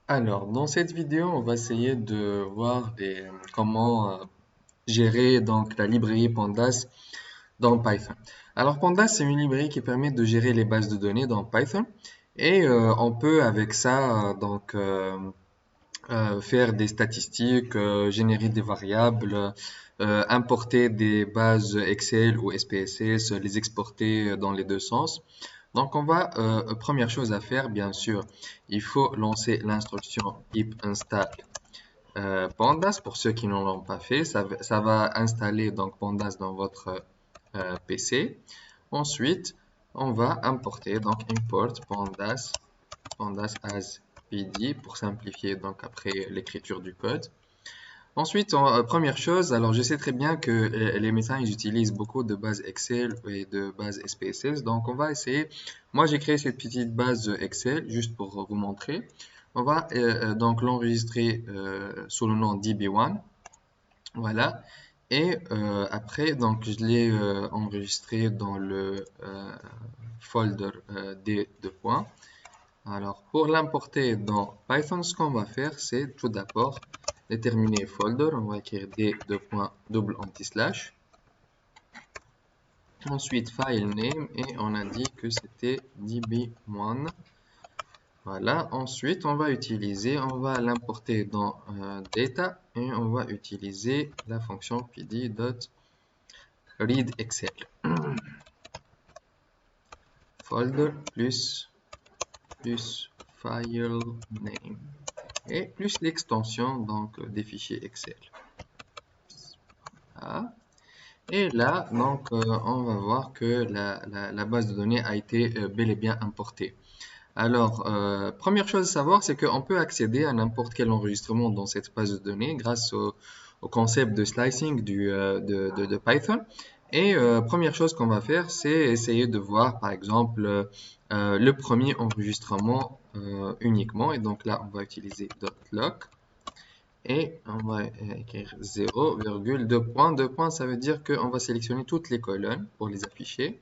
Alors, dans cette vidéo, on va essayer de voir comment gérer donc la librairie Pandas dans Python. Alors, Pandas, c'est une librairie qui permet de gérer les bases de données dans Python et on peut avec ça faire des statistiques, générer des variables, importer des bases Excel ou SPSS, les exporter dans les deux sens. Donc, première chose à faire, bien sûr, il faut lancer l'instruction pip install Pandas. Pour ceux qui ne l'ont pas fait, ça va installer donc Pandas dans votre PC. Ensuite, on va importer donc import pandas as pd pour simplifier donc après l'écriture du code. Ensuite, première chose, alors je sais très bien que les médecins ils utilisent beaucoup de bases Excel et de bases SPSS, donc on va essayer. Moi, j'ai créé cette petite base Excel juste pour vous montrer. On va donc l'enregistrer sous le nom db1, voilà. Et après, donc je l'ai enregistré dans le folder d2 points. Alors, pour l'importer dans Python, ce qu'on va faire, c'est tout d'abord déterminer folder. On va écrire d2 double anti-slash. Ensuite, file name et on a dit que c'était db1. Voilà. Ensuite, on va l'importer dans data et on va utiliser la fonction pd.readExcel. Folder plus file name et plus l'extension donc des fichiers Excel. Voilà. Et là, donc, on va voir que la base de données a été bel et bien importée. Alors, première chose à savoir, c'est qu'on peut accéder à n'importe quel enregistrement dans cette base de données grâce au concept de slicing de Python. Et première chose qu'on va faire, c'est essayer de voir, par exemple, le premier enregistrement uniquement. Et donc là, on va utiliser .loc. Et on va écrire 0,2 points. 2 points, ça veut dire qu'on va sélectionner toutes les colonnes pour les afficher.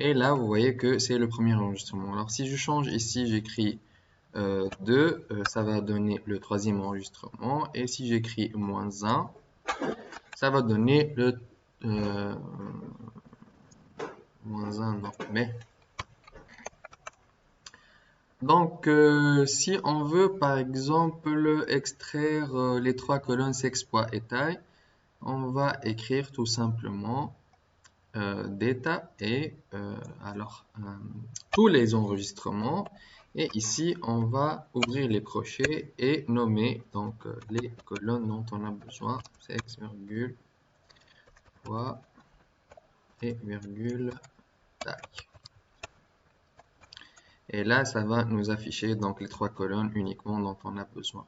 Et là, vous voyez que c'est le premier enregistrement. Alors, si je change ici, j'écris 2, ça va donner le troisième enregistrement. Et si j'écris -1, ça va donner le -1, non, mais. Donc, si on veut, par exemple, extraire les trois colonnes sexe, poids et taille, on va écrire tout simplement data et tous les enregistrements. Et ici, on va ouvrir les crochets et nommer donc les colonnes dont on a besoin, sexe, virgule, poids et virgule, taille. Et là, ça va nous afficher donc les trois colonnes uniquement dont on a besoin.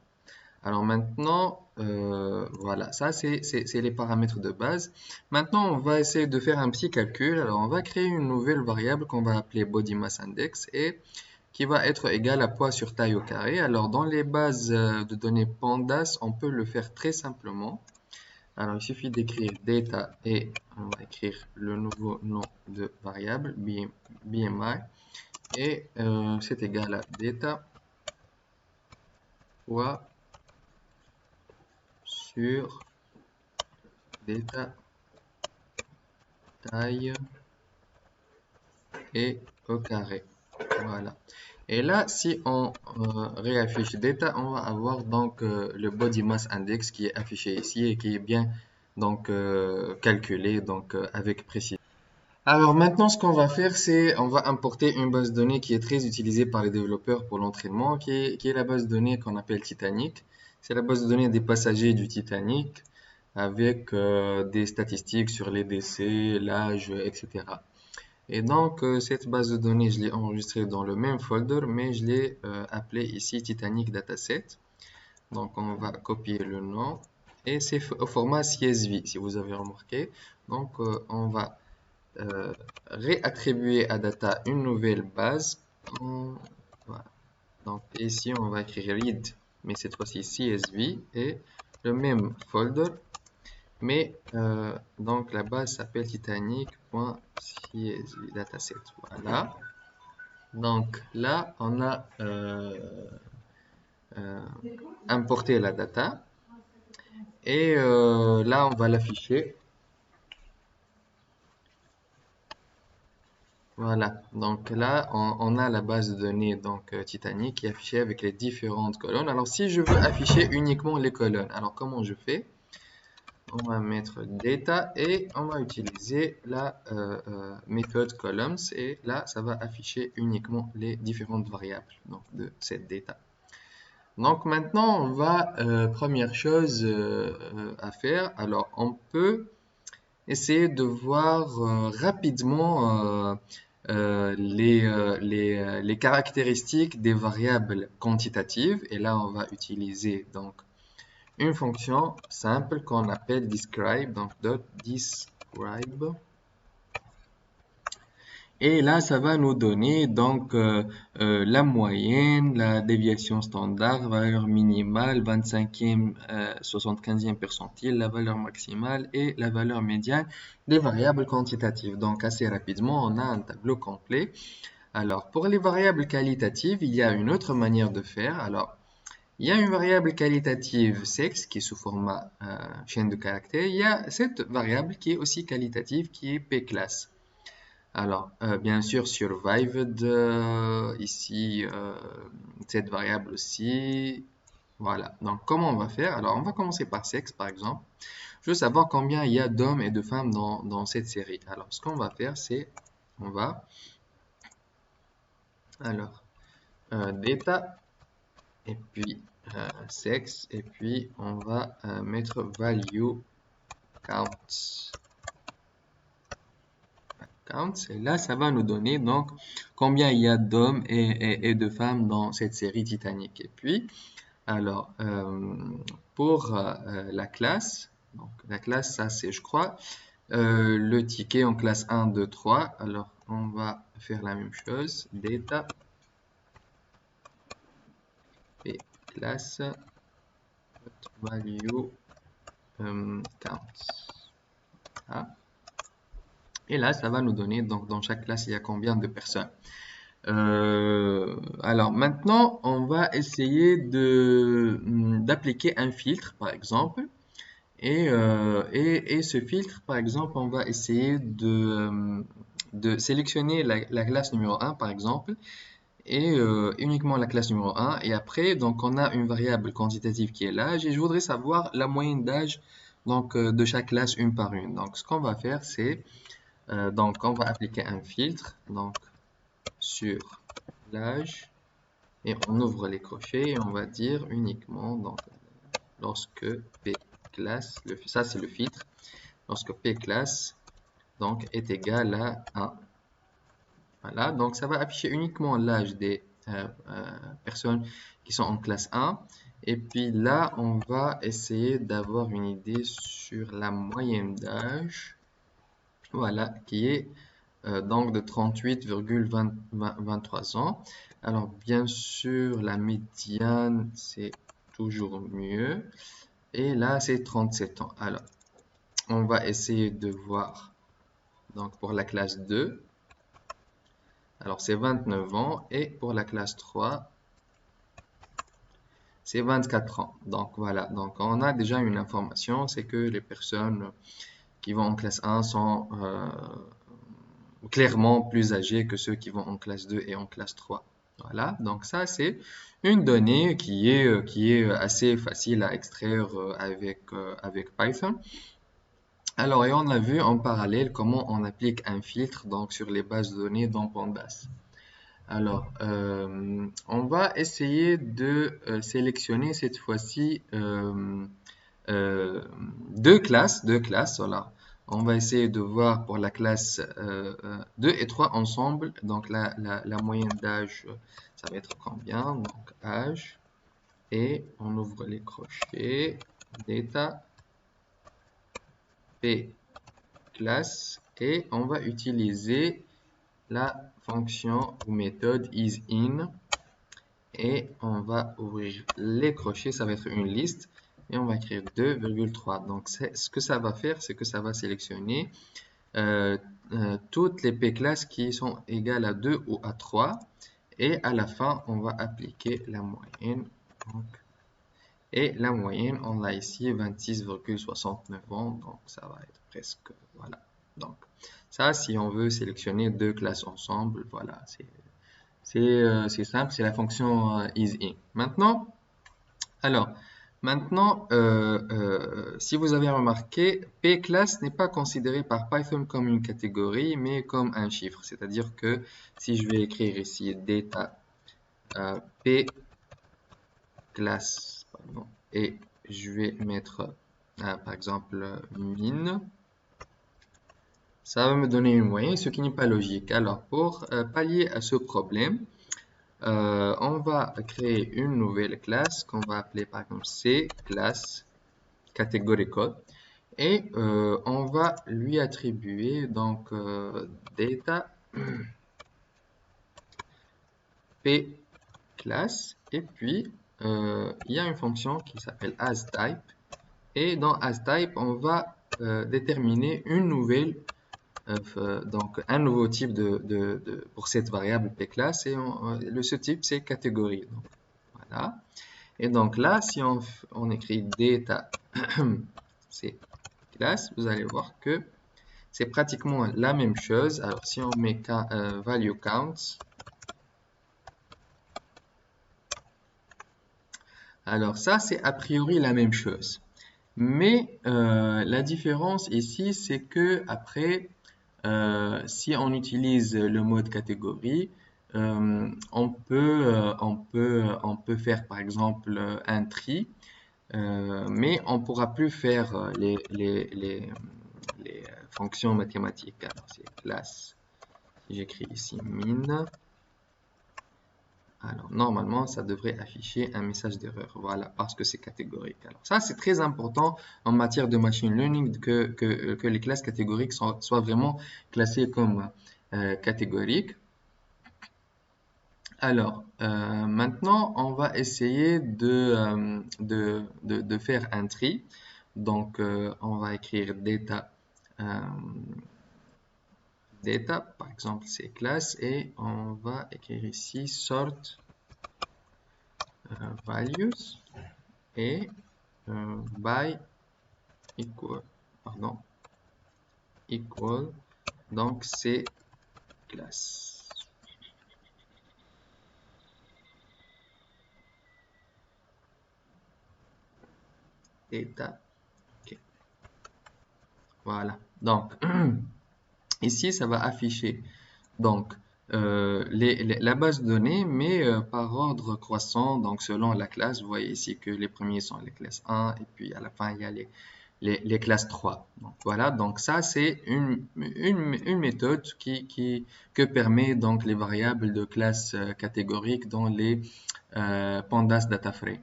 Alors maintenant, voilà, ça c'est les paramètres de base. Maintenant, on va essayer de faire un petit calcul. Alors, on va créer une nouvelle variable qu'on va appeler body mass index et qui va être égale à poids sur taille au carré. Alors, dans les bases de données Pandas, on peut le faire très simplement. Alors, il suffit d'écrire data et on va écrire le nouveau nom de variable BMI et c'est égal à data poids sur data taille et au carré. Voilà. Et là, si on réaffiche data, on va avoir donc le body mass index qui est affiché ici et qui est bien donc calculé donc avec précision. Alors maintenant, ce qu'on va faire, c'est on va importer une base de données qui est très utilisée par les développeurs pour l'entraînement, qui est la base de données qu'on appelle Titanic. C'est la base de données des passagers du Titanic avec des statistiques sur les décès, l'âge, etc. Et donc, cette base de données, je l'ai enregistrée dans le même folder, mais je l'ai appelée ici Titanic Dataset. Donc, on va copier le nom et c'est au format CSV, si vous avez remarqué. Donc, on va réattribuer à data une nouvelle base. Voilà. Donc, ici, on va écrire read, mais cette fois-ci CSV et le même folder mais donc la base s'appelle titanic.csv dataset. Voilà. Donc là, on a importer la data. Et là, on va l'afficher. Voilà, donc là, on a la base de données donc, Titanic qui est affichée avec les différentes colonnes. Alors, si je veux afficher uniquement les colonnes, alors comment je fais? On va mettre data et on va utiliser la méthode columns et là, ça va afficher uniquement les différentes variables donc, de cette data. Donc maintenant, on va, première chose à faire, alors on peut essayer de voir rapidement les caractéristiques des variables quantitatives. Et là, on va utiliser donc une fonction simple qu'on appelle describe, donc .describe. Et là, ça va nous donner donc la moyenne, la déviation standard, valeur minimale, 25e, 75e percentile, la valeur maximale et la valeur médiane des variables quantitatives. Donc, assez rapidement, on a un tableau complet. Alors, pour les variables qualitatives, il y a une autre manière de faire. Alors, il y a une variable qualitative sexe qui est sous format chaîne de caractères. Il y a cette variable qui est aussi qualitative qui est pclass. Alors, bien sûr, survived, ici, cette variable aussi. Voilà, donc comment on va faire? Alors, on va commencer par sexe, par exemple. Je veux savoir combien il y a d'hommes et de femmes dans cette série. Alors, ce qu'on va faire, c'est, on va, alors, data, et puis sexe, et puis on va mettre value count. Et là, ça va nous donner donc combien il y a d'hommes et de femmes dans cette série Titanic. Et puis, alors, pour la classe, donc la classe, ça c'est, je crois, le ticket en classe 1, 2, 3. Alors, on va faire la même chose. Data et classe value count. Ah. Et là, ça va nous donner, donc dans chaque classe, il y a combien de personnes. Alors maintenant, on va essayer d'appliquer un filtre, par exemple. Et ce filtre, par exemple, on va essayer de sélectionner la classe numéro 1, par exemple, et uniquement la classe numéro 1. Et après, donc, on a une variable quantitative qui est l'âge. Et je voudrais savoir la moyenne d'âge donc, de chaque classe une par une. Donc, ce qu'on va faire, c'est donc, on va appliquer un filtre donc, sur l'âge et on ouvre les crochets et on va dire uniquement donc, lorsque P classe, ça c'est le filtre, lorsque P classe donc, est égal à 1. Voilà, donc ça va afficher uniquement l'âge des personnes qui sont en classe 1. Et puis là, on va essayer d'avoir une idée sur la moyenne d'âge. Voilà, qui est donc de 38,23 ans. Alors, bien sûr, la médiane, c'est toujours mieux. Et là, c'est 37 ans. Alors, on va essayer de voir donc pour la classe 2. Alors, c'est 29 ans. Et pour la classe 3, c'est 24 ans. Donc, voilà. Donc, on a déjà une information. C'est que les personnes qui vont en classe 1 sont clairement plus âgés que ceux qui vont en classe 2 et en classe 3. Voilà, donc ça c'est une donnée qui est assez facile à extraire avec Python. Alors, et on a vu en parallèle comment on applique un filtre donc, sur les bases de données dans Pandas. Alors, on va essayer de sélectionner cette fois-ci deux classes, voilà. On va essayer de voir pour la classe 2 et 3 ensemble. Donc la moyenne d'âge, ça va être combien? Donc âge. Et on ouvre les crochets. Data. P classe. Et on va utiliser la fonction ou méthode isIn. Et on va ouvrir les crochets. Ça va être une liste. Et on va écrire 2,3. Donc, ce que ça va faire, c'est que ça va sélectionner toutes les P-classes qui sont égales à 2 ou à 3. Et à la fin, on va appliquer la moyenne Donc, et la moyenne, on l'a ici 26,69 ans, donc ça va être presque, voilà. Donc ça, si on veut sélectionner deux classes ensemble, voilà, c'est simple, c'est la fonction isIn. Maintenant, alors, maintenant, si vous avez remarqué, P-class n'est pas considéré par Python comme une catégorie, mais comme un chiffre. C'est-à-dire que si je vais écrire ici data P-class, pardon, et je vais mettre, par exemple, min, ça va me donner une moyenne, ce qui n'est pas logique. Alors, pour pallier à ce problème, on va créer une nouvelle classe qu'on va appeler par exemple C class categorical et on va lui attribuer donc data p class et puis il y a une fonction qui s'appelle asType et dans asType on va déterminer une nouvelle donc un nouveau type pour cette variable p class et ce type c'est catégorie. Donc, voilà. Et donc là, si on écrit data, c'est classe, vous allez voir que c'est pratiquement la même chose. Alors si on met value counts, alors ça c'est a priori la même chose. Mais la différence ici, c'est que après, si on utilise le mode catégorie, on peut faire par exemple un tri. Mais on ne pourra plus faire les fonctions mathématiques. Alors, c'est classe. Si j'écris ici min, alors normalement, ça devrait afficher un message d'erreur. Voilà, parce que c'est catégorique. Alors, ça, c'est très important en matière de machine learning que les classes catégoriques soient vraiment classées comme catégoriques. Alors, maintenant, on va essayer de faire un tri. Donc, on va écrire data, data, par exemple, c'est classe, et on va écrire ici sort values et by equal, pardon, equal, donc c'est classe. Data, ok. Voilà. Donc, ici, ça va afficher donc la base de données, mais par ordre croissant, donc selon la classe. Vous voyez ici que les premiers sont les classes 1 et puis à la fin, il y a les classes 3. Donc voilà, donc ça c'est une méthode que permet donc les variables de classe catégorique dans les pandas data frame.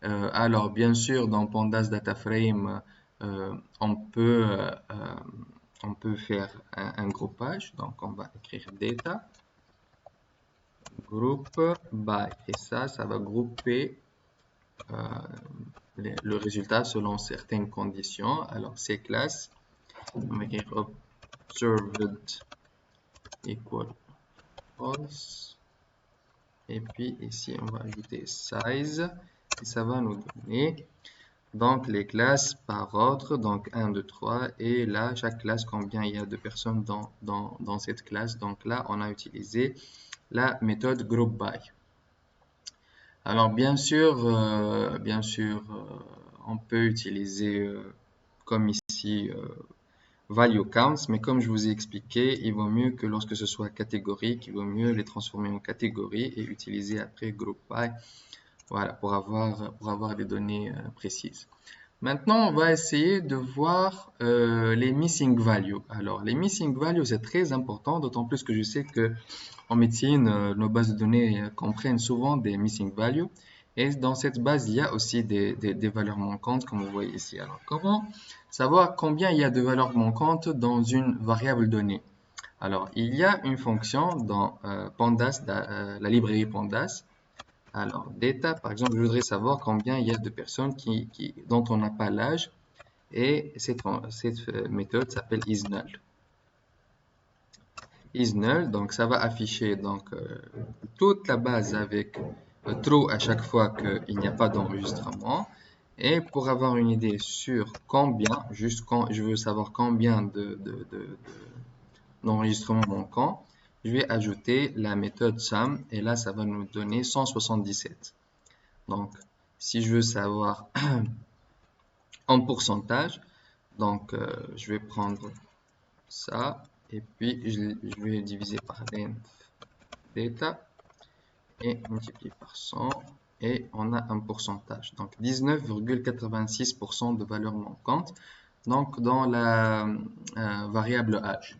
Alors bien sûr, dans pandas data frame, on peut faire un groupage. Donc on va écrire data group by et ça va grouper le résultat selon certaines conditions. Alors ces classes, on va écrire observed equal false et puis ici on va ajouter size et ça va nous donner donc les classes par ordre, donc 1, 2, 3 et là chaque classe combien il y a de personnes dans cette classe. Donc là on a utilisé la méthode group by. Alors bien sûr, on peut utiliser comme ici value counts, mais comme je vous ai expliqué, il vaut mieux que lorsque ce soit catégorique, il vaut mieux les transformer en catégories et utiliser après group by, voilà, pour avoir des données précises. Maintenant, on va essayer de voir les missing values. Alors, les missing values, c'est très important, d'autant plus que je sais que en médecine, nos bases de données comprennent souvent des missing values. Et dans cette base, il y a aussi des valeurs manquantes, comme vous voyez ici. Alors, comment savoir combien il y a de valeurs manquantes dans une variable donnée? Alors, il y a une fonction dans Pandas, la librairie Pandas. Alors, data, par exemple, je voudrais savoir combien il y a de personnes dont on n'a pas l'âge. Et cette méthode s'appelle isNull. IsNull, donc ça va afficher donc, toute la base avec true à chaque fois qu'il n'y a pas d'enregistrement. Et pour avoir une idée sur combien, juste quand je veux savoir combien d'enregistrements manquants, je vais ajouter la méthode sum et là ça va nous donner 177. Donc si je veux savoir en pourcentage, donc je vais prendre ça et puis je vais diviser par length data et multiplier par 100 et on a un pourcentage. Donc 19,86% de valeur manquante donc dans la variable âge.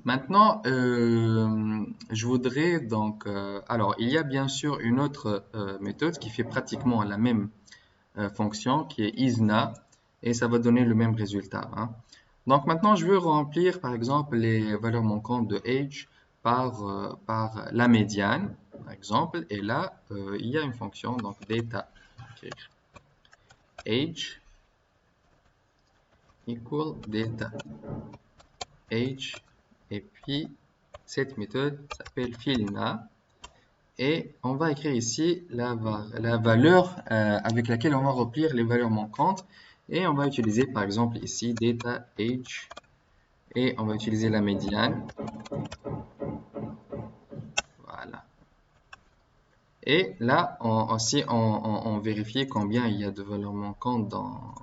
Maintenant, je voudrais donc, alors il y a bien sûr une autre méthode qui fait pratiquement la même fonction qui est isNA et ça va donner le même résultat, hein. Donc maintenant, je veux remplir par exemple les valeurs manquantes de age par la médiane, par exemple, et là, il y a une fonction, donc data age equal data age, et puis cette méthode s'appelle fillNA. Et on va écrire ici la valeur avec laquelle on va remplir les valeurs manquantes. Et on va utiliser par exemple ici data age. Et on va utiliser la médiane. Voilà. Et là, on vérifie combien il y a de valeurs manquantes dans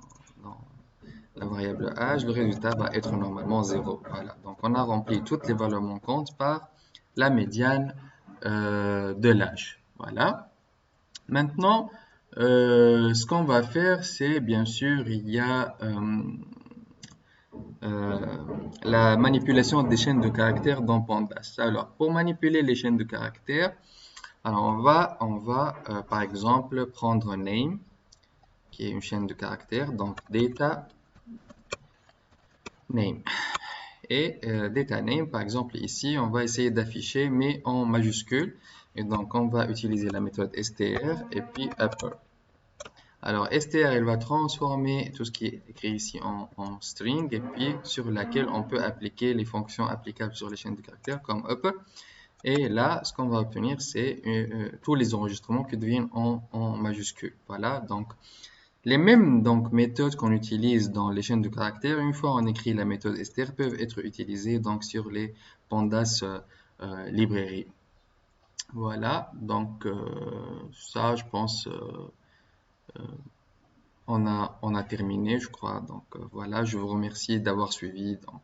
la variable âge. Le résultat va être normalement 0. Voilà. Donc on a rempli toutes les valeurs manquantes par la médiane de l'âge. Voilà. Maintenant, ce qu'on va faire, c'est bien sûr, il y a la manipulation des chaînes de caractères dans Pandas. Alors, pour manipuler les chaînes de caractères, alors on va par exemple prendre name, qui est une chaîne de caractères, donc data name. Et data name, par exemple ici, on va essayer d'afficher, mais en majuscule. Et donc, on va utiliser la méthode str et puis upper. Alors, str, elle va transformer tout ce qui est écrit ici en string et puis sur laquelle on peut appliquer les fonctions applicables sur les chaînes de caractères comme up. Et là, ce qu'on va obtenir, c'est tous les enregistrements qui deviennent en majuscule. Voilà, donc les mêmes méthodes qu'on utilise dans les chaînes de caractères, une fois on écrit la méthode str, peuvent être utilisées donc sur les pandas librairies. Voilà, donc ça, je pense... on a terminé, je crois. Donc voilà, je vous remercie d'avoir suivi. Donc,